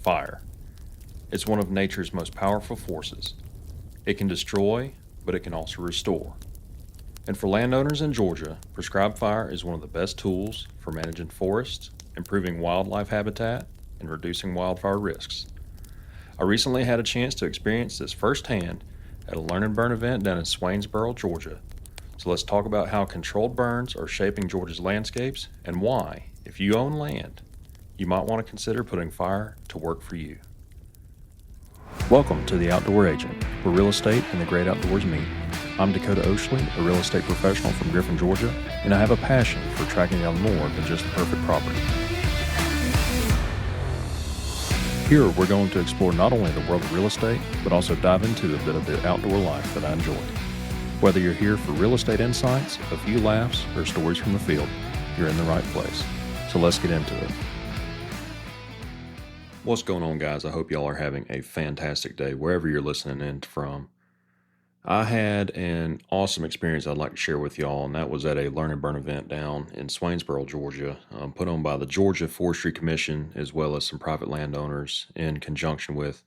fire. It's one of nature's most powerful forces. It can destroy, but it can also restore. And for landowners in Georgia, prescribed fire is one of the best tools for managing forests, improving wildlife habitat, and reducing wildfire risks. I recently had a chance to experience this firsthand at a Learn and Burn event down in Swainsboro, Georgia. So let's talk about how controlled burns are shaping Georgia's landscapes and why, if you own land, you might want to consider putting fire to work for you. Welcome to The Outdoor Agent, where real estate and the great outdoors meet. I'm Dakota Oshley, a real estate professional from Griffin, Georgia, and I have a passion for tracking down more than just the perfect property. Here, we're going to explore not only the world of real estate, but also dive into a bit of the outdoor life that I enjoy. Whether you're here for real estate insights, a few laughs, or stories from the field, you're in the right place. So let's get into it. What's going on, guys? I hope y'all are having a fantastic day wherever you're listening in from. I had an awesome experience I'd like to share with y'all, and that was at a Learn and Burn event down in Swainsboro, Georgia, put on by the Georgia Forestry Commission, as well as some private landowners in conjunction with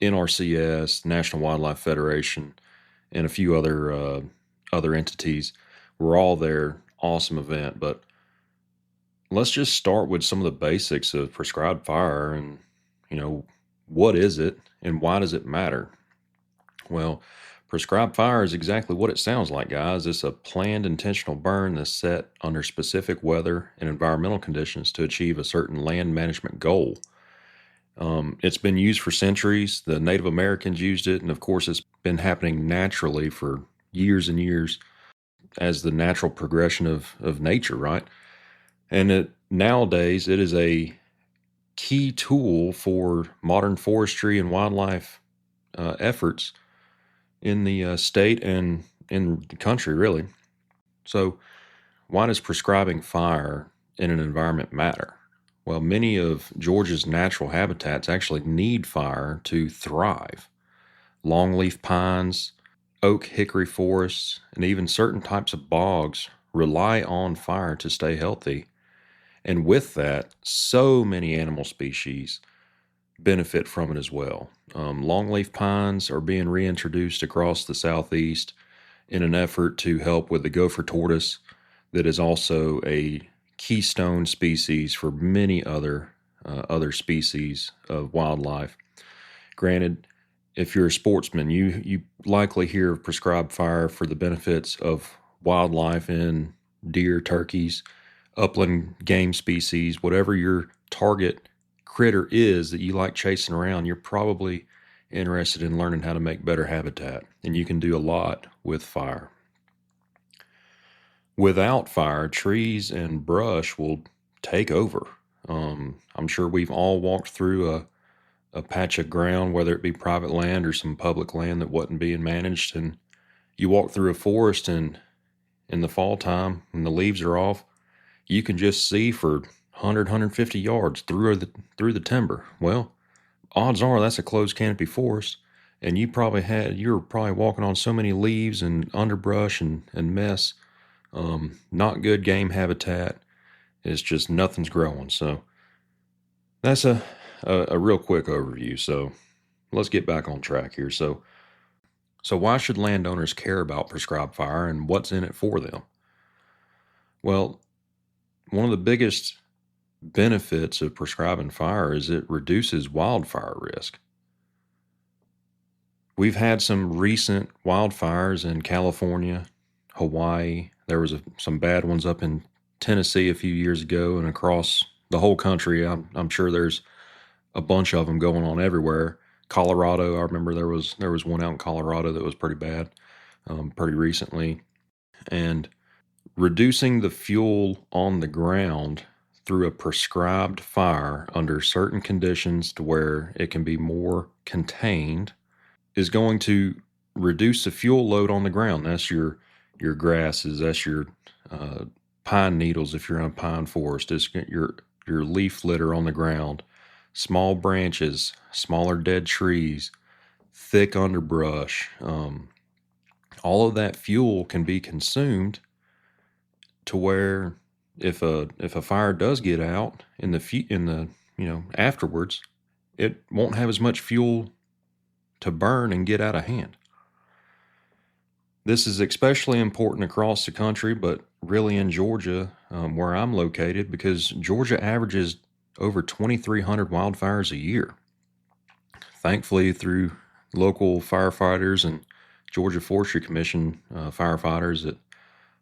NRCS, National Wildlife Federation, and a few other entities. We're all there. Awesome event, but let's just start with some of the basics of prescribed fire and, what is it and why does it matter? Well, prescribed fire is exactly what it sounds like, guys. It's a planned intentional burn that's set under specific weather and environmental conditions to achieve a certain land management goal. It's been used for centuries. The Native Americans used it, and of course it's been happening naturally for years and years as the natural progression of nature, right? And nowadays it is a key tool for modern forestry and wildlife efforts in the state and in the country, really. So why does prescribing fire in an environment matter? Well, many of Georgia's natural habitats actually need fire to thrive. Longleaf pines, oak hickory forests, and even certain types of bogs rely on fire to stay healthy. And with that, so many animal species benefit from it as well. Longleaf pines are being reintroduced across the southeast in an effort to help with the gopher tortoise that is also a keystone species for many other species of wildlife. Granted, if you're a sportsman, you likely hear of prescribed fire for the benefits of wildlife in deer, turkeys, upland game species, whatever your target critter is that you like chasing around, you're probably interested in learning how to make better habitat, and you can do a lot with fire. Without fire, trees and brush will take over. I'm sure we've all walked through a patch of ground, whether it be private land or some public land that wasn't being managed, and you walk through a forest, and in the fall time, when the leaves are off, you can just see for 150 yards through the timber. Well, odds are that's a closed canopy forest, and you were probably walking on so many leaves and underbrush and mess. Not good game habitat. It's just nothing's growing. So that's a real quick overview. So let's get back on track here. So why should landowners care about prescribed fire and what's in it for them? Well, one of the biggest benefits of prescribing fire is it reduces wildfire risk. We've had some recent wildfires in California, Hawaii. There was some bad ones up in Tennessee a few years ago, and across the whole country. I'm sure there's a bunch of them going on everywhere. Colorado, I remember there was one out in Colorado that was pretty bad, pretty recently. And reducing the fuel on the ground through a prescribed fire under certain conditions to where it can be more contained is going to reduce the fuel load on the ground. That's your grasses, that's your pine needles if you're in a pine forest, it's your leaf litter on the ground, small branches, smaller dead trees, thick underbrush. All of that fuel can be consumed to where if a fire does get out in the afterwards, it won't have as much fuel to burn and get out of hand. This is especially important across the country, but really in Georgia, where I'm located, because Georgia averages over 2,300 wildfires a year. Thankfully, through local firefighters and Georgia Forestry Commission firefighters, that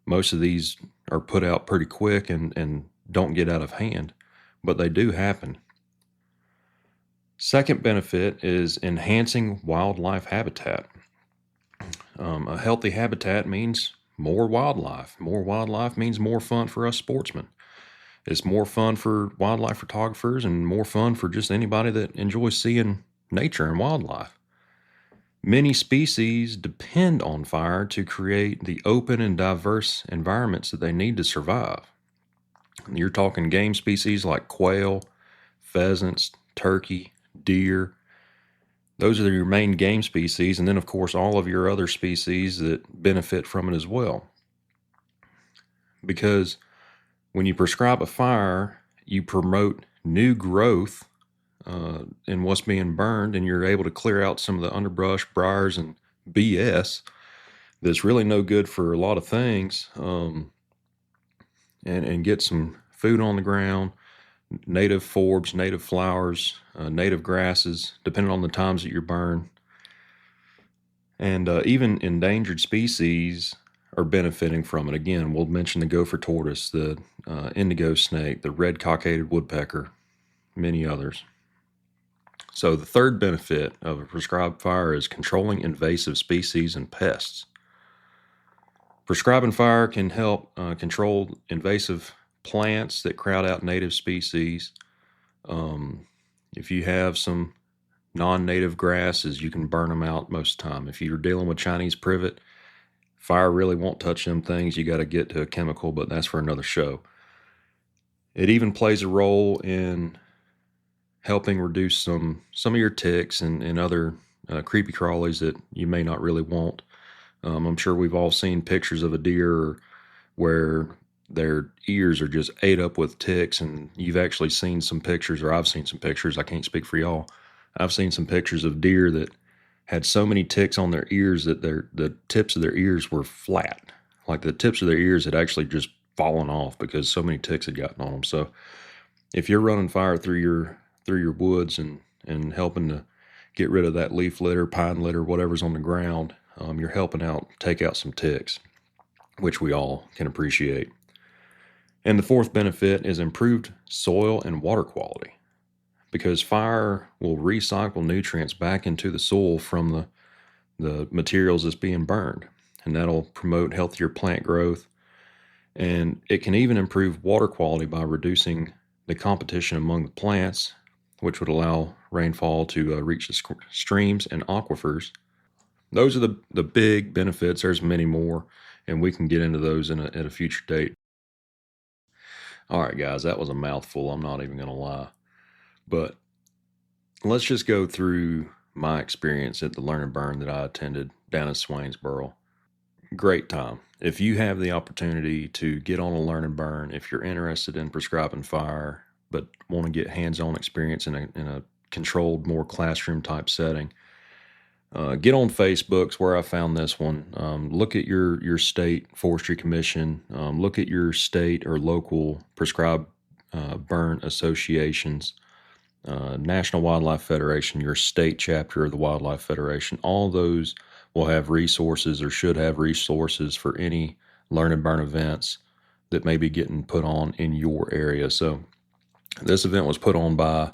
most of these are put out pretty quick and don't get out of hand, but they do happen. Second benefit is enhancing wildlife habitat. A healthy habitat means more wildlife. More wildlife means more fun for us sportsmen. It's more fun for wildlife photographers and more fun for just anybody that enjoys seeing nature and wildlife. Many species depend on fire to create the open and diverse environments that they need to survive. You're talking game species like quail, pheasants, turkey, deer. Those are your main game species, and then of course all of your other species that benefit from it as well. Because when you prescribe a fire, you promote new growth in what's being burned, and you're able to clear out some of the underbrush, briars, and BS that's really no good for a lot of things, and get some food on the ground, native forbs, native flowers, native grasses, depending on the times that you burn. And even endangered species are benefiting from it. Again, we'll mention the gopher tortoise, the indigo snake, the red cockaded woodpecker, many others. So the third benefit of a prescribed fire is controlling invasive species and pests. Prescribing fire can help control invasive plants that crowd out native species. If you have some non-native grasses, you can burn them out most of the time. If you're dealing with Chinese privet, fire really won't touch them things. You got to get to a chemical, but that's for another show. It even plays a role in helping reduce some of your ticks and other creepy crawlies that you may not really want. I'm sure we've all seen pictures of a deer where their ears are just ate up with ticks, and you've actually seen some pictures, or I've seen some pictures, I can't speak for y'all. I've seen some pictures of deer that had so many ticks on their ears that the tips of their ears were flat. Like the tips of their ears had actually just fallen off because so many ticks had gotten on them. So if you're running fire through your woods and helping to get rid of that leaf litter, pine litter, whatever's on the ground, you're helping out take out some ticks, which we all can appreciate. And the fourth benefit is improved soil and water quality, because fire will recycle nutrients back into the soil from the materials that's being burned, and that'll promote healthier plant growth. And it can even improve water quality by reducing the competition among the plants, which would allow rainfall to reach the streams and aquifers. Those are the big benefits. There's many more, and we can get into those at a future date. All right, guys, that was a mouthful. I'm not even going to lie. But let's just go through my experience at the Learn and Burn that I attended down in Swainsboro. Great time. If you have the opportunity to get on a Learn and Burn, if you're interested in prescribing fire, but want to get hands-on experience in a controlled, more classroom type setting, get on Facebook's where I found this one. Look at your state forestry commission. Look at your state or local prescribed burn associations, National Wildlife Federation, your state chapter of the Wildlife Federation. All those will have resources, or should have resources, for any Learn and Burn events that may be getting put on in your area. So this event was put on by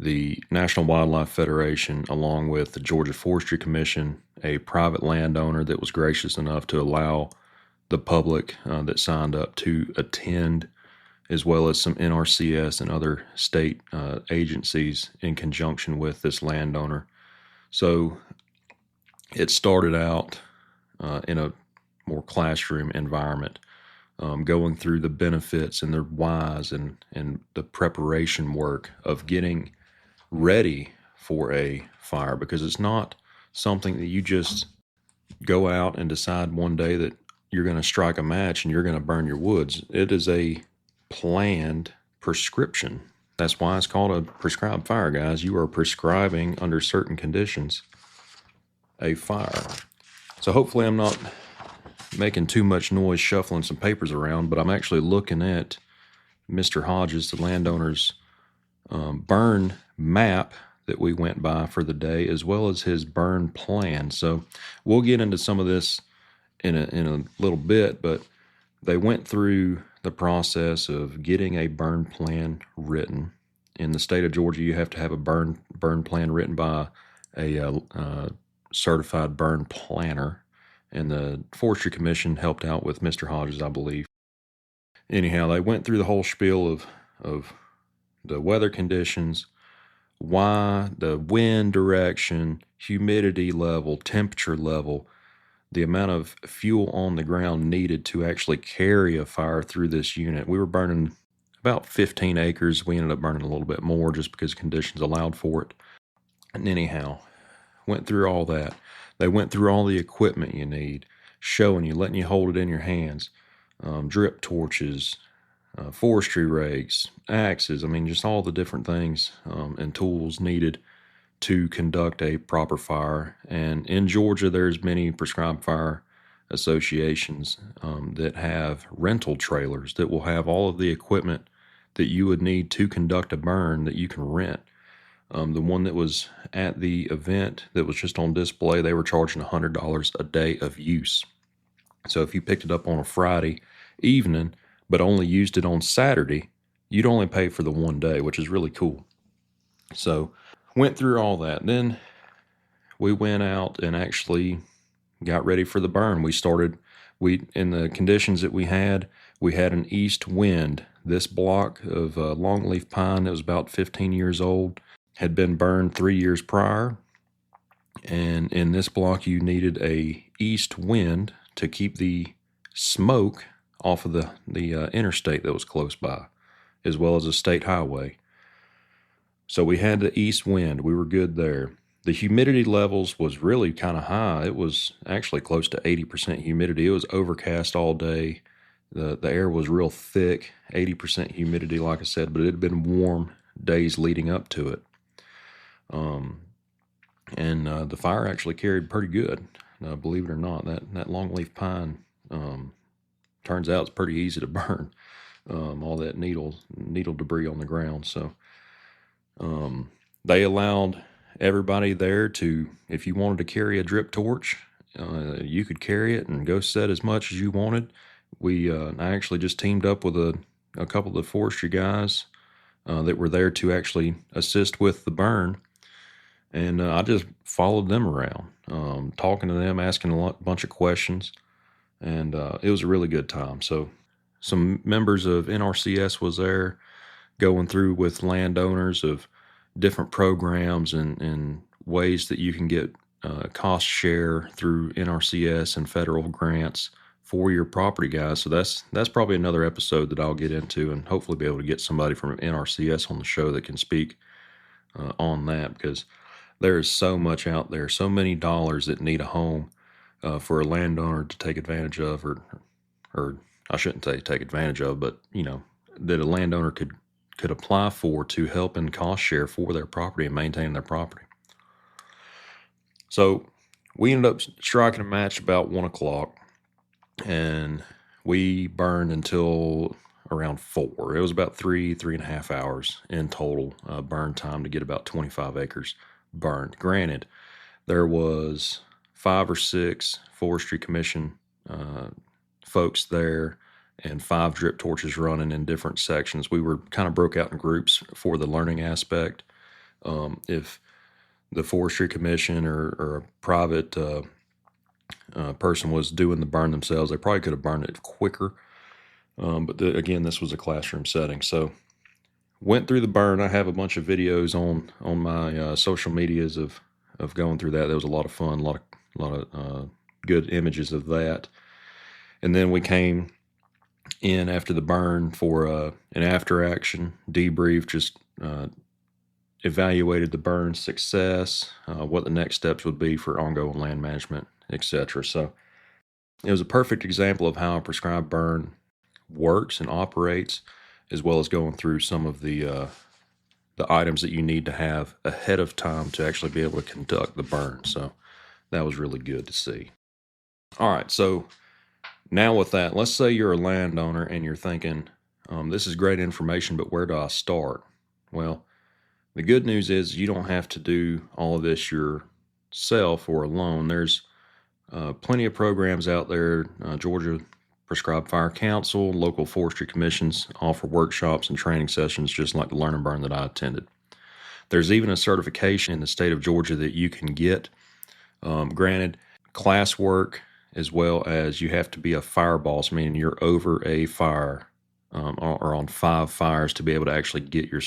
the National Wildlife Federation, along with the Georgia Forestry Commission, a private landowner that was gracious enough to allow the public that signed up to attend, as well as some NRCS and other state agencies in conjunction with this landowner. So it started out in a more classroom environment, going through the benefits and the whys and the preparation work of getting ready for a fire, because it's not something that you just go out and decide one day that you're going to strike a match and you're going to burn your woods. It is a planned prescription. That's why it's called a prescribed fire, guys. You are prescribing under certain conditions a fire. So hopefully I'm not making too much noise shuffling some papers around, but I'm actually looking at Mr. Hodges, the landowner's burn map that we went by for the day, as well as his burn plan. So we'll get into some of this in a little bit, but they went through the process of getting a burn plan written. In the state of Georgia, you have to have a burn plan written by a certified burn planner, and the Forestry Commission helped out with Mr. Hodges, I believe. Anyhow, they went through the whole spiel of the weather conditions, why, the wind direction, humidity level, temperature level, the amount of fuel on the ground needed to actually carry a fire through this unit. We were burning about 15 acres. We ended up burning a little bit more just because conditions allowed for it. And anyhow, went through all that. They went through all the equipment you need, showing you, letting you hold it in your hands, drip torches, forestry rakes, axes. I mean, just all the different things and tools needed to conduct a proper fire. And in Georgia, there's many prescribed fire associations that have rental trailers that will have all of the equipment that you would need to conduct a burn that you can rent. The one that was at the event that was just on display, they were charging $100 a day of use. So if you picked it up on a Friday evening, but only used it on Saturday, you'd only pay for the one day, which is really cool. So went through all that. Then we went out and actually got ready for the burn. In the conditions that we had an east wind. This block of longleaf pine that was about 15 years old had been burned 3 years prior. And in this block, you needed a east wind to keep the smoke off of the interstate that was close by, as well as a state highway. So we had the east wind. We were good there. The humidity levels was really kind of high. It was actually close to 80% humidity. It was overcast all day. The air was real thick, 80% humidity, like I said, but it had been warm days leading up to it. The fire actually carried pretty good. Believe it or not, that longleaf pine turns out it's pretty easy to burn. All that needle debris on the ground. So they allowed everybody there to, if you wanted to carry a drip torch, you could carry it and go set as much as you wanted. I actually just teamed up with a couple of the forestry guys that were there to actually assist with the burn. And I just followed them around, talking to them, asking a bunch of questions. And it was a really good time. So some members of NRCS was there going through with landowners of different programs and ways that you can get cost share through NRCS and federal grants for your property, guys. So that's probably another episode that I'll get into, and hopefully be able to get somebody from NRCS on the show that can speak on that, because there is so much out there, so many dollars that need a home for a landowner to take advantage of, or I shouldn't say take advantage of, but that a landowner could apply for to help in cost share for their property and maintain their property. So we ended up striking a match about 1 o'clock, and we burned until around 4. It was about 3.5 hours in total burn time to get about 25 acres burned. Granted, there was 5 or 6 Forestry Commission folks there and 5 drip torches running in different sections. We were kind of broke out in groups for the learning aspect. If the Forestry Commission or a private person was doing the burn themselves, they probably could have burned it quicker. But again, this was a classroom setting. So went through the burn. I have a bunch of videos on my social medias of going through that. That was a lot of fun, a lot of good images of that. And then we came in after the burn for an after action debrief, just evaluated the burn success, what the next steps would be for ongoing land management, etc. So it was a perfect example of how a prescribed burn works and operates, as well as going through some of the the items that you need to have ahead of time to actually be able to conduct the burn. So that was really good to see. All right, so now with that, let's say you're a landowner and you're thinking, this is great information, but where do I start? Well, the good news is you don't have to do all of this yourself or alone. There's plenty of programs out there. Georgia Prescribed Fire Council, local forestry commissions offer workshops and training sessions just like the Learn and Burn that I attended. There's even a certification in the state of Georgia that you can get. Granted, class work as well as you have to be a fire boss, meaning you're over a fire or on 5 fires to be able to actually get your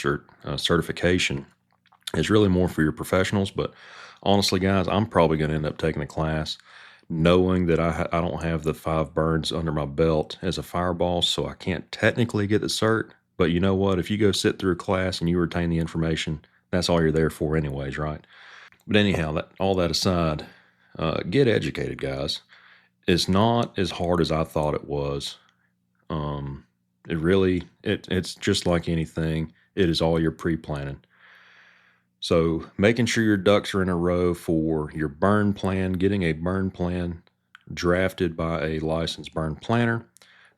certification. It's really more for your professionals, but honestly, guys, I'm probably going to end up taking the class knowing that I don't have the 5 burns under my belt as a fire boss, so I can't technically get the cert. But you know what? If you go sit through a class and you retain the information, that's all you're there for anyways, right? But anyhow, all that aside, get educated, guys. It's not as hard as I thought it was. It's just like anything. It is all your pre-planning. So making sure your ducks are in a row for your burn plan, getting a burn plan drafted by a licensed burn planner,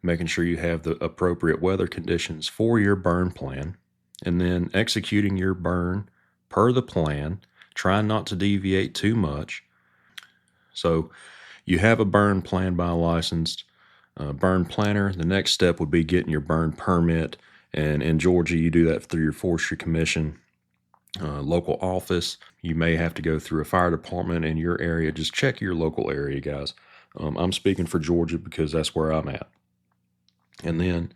making sure you have the appropriate weather conditions for your burn plan, and then executing your burn per the plan, trying not to deviate too much. So you have a burn plan by a licensed burn planner. The next step would be getting your burn permit. And in Georgia, you do that through your Forestry Commission local office. You may have to go through a fire department in your area. Just check your local area, guys. I'm speaking for Georgia because that's where I'm at. And then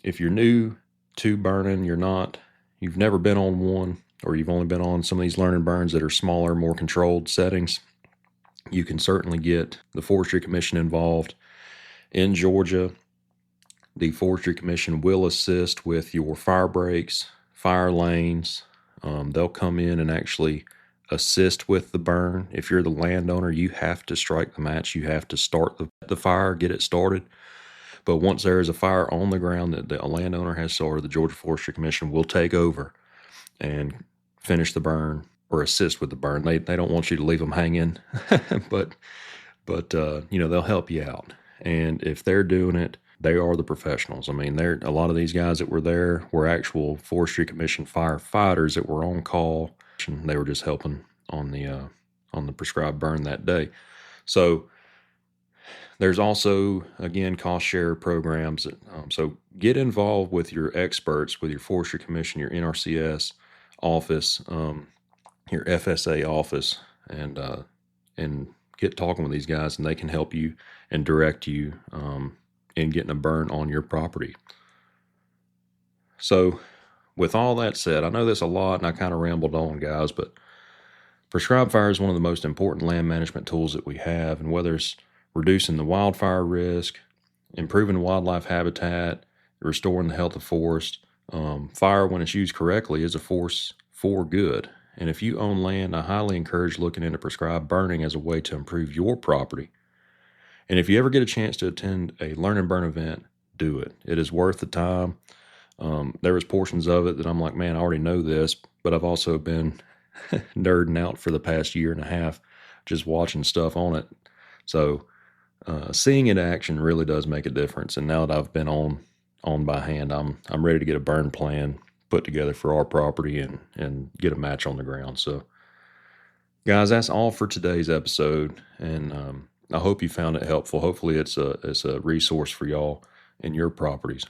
if you're new to burning, you've never been on one, or you've only been on some of these learn and burns that are smaller, more controlled settings, you can certainly get the Forestry Commission involved. In Georgia, the Forestry Commission will assist with your fire breaks, fire lanes. They'll come in and actually assist with the burn. If you're the landowner, you have to strike the match. You have to start the fire, get it started. But once there is a fire on the ground that the landowner has started, the Georgia Forestry Commission will take over and finish the burn or assist with the burn. They don't want you to leave them hanging, but they'll help you out. And if they're doing it, they are the professionals. I mean, a lot of these guys that were there were actual Forestry Commission firefighters that were on call. And they were just helping on the prescribed burn that day. So there's also, again, cost share programs. So get involved with your experts, with your Forestry Commission, your NRCS office, your FSA office, and get talking with these guys, and they can help you and direct you in getting a burn on your property. So with all that said, I know this a lot and I kind of rambled on, guys, but prescribed fire is one of the most important land management tools that we have. And whether it's reducing the wildfire risk, improving wildlife habitat, restoring the health of forest, fire, when it's used correctly, is a force for good. And if you own land, I highly encourage looking into prescribed burning as a way to improve your property. And if you ever get a chance to attend a Learn and Burn event, do it. It is worth the time. There was portions of it that I'm like, man, I already know this, but I've also been nerding out for the past year and a half, just watching stuff on it. So seeing it in action really does make a difference. And now that I've been on by hand, I'm ready to get a burn plan put together for our property and get a match on the ground. So guys, that's all for today's episode. And I hope you found it helpful. Hopefully it's a resource for y'all and your properties.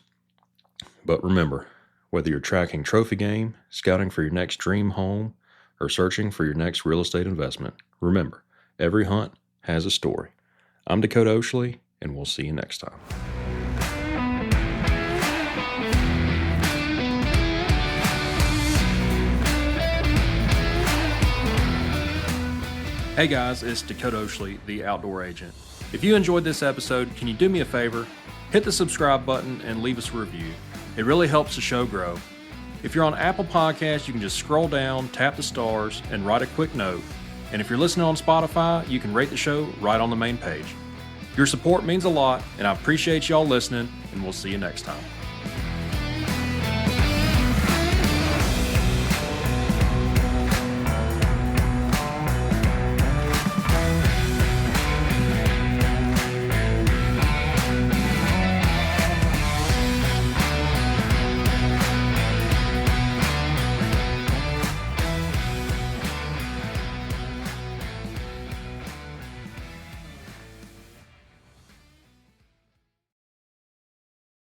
But remember, whether you're tracking trophy game, scouting for your next dream home, or searching for your next real estate investment, remember, every hunt has a story. I'm Dakota Oshley, and we'll see you next time. Hey guys, it's Dakota Oshley, the Outdoor Agent. If you enjoyed this episode, can you do me a favor? Hit the subscribe button and leave us a review. It really helps the show grow. If you're on Apple Podcasts, you can just scroll down, tap the stars, and write a quick note. And if you're listening on Spotify, you can rate the show right on the main page. Your support means a lot, and I appreciate y'all listening, and we'll see you next time.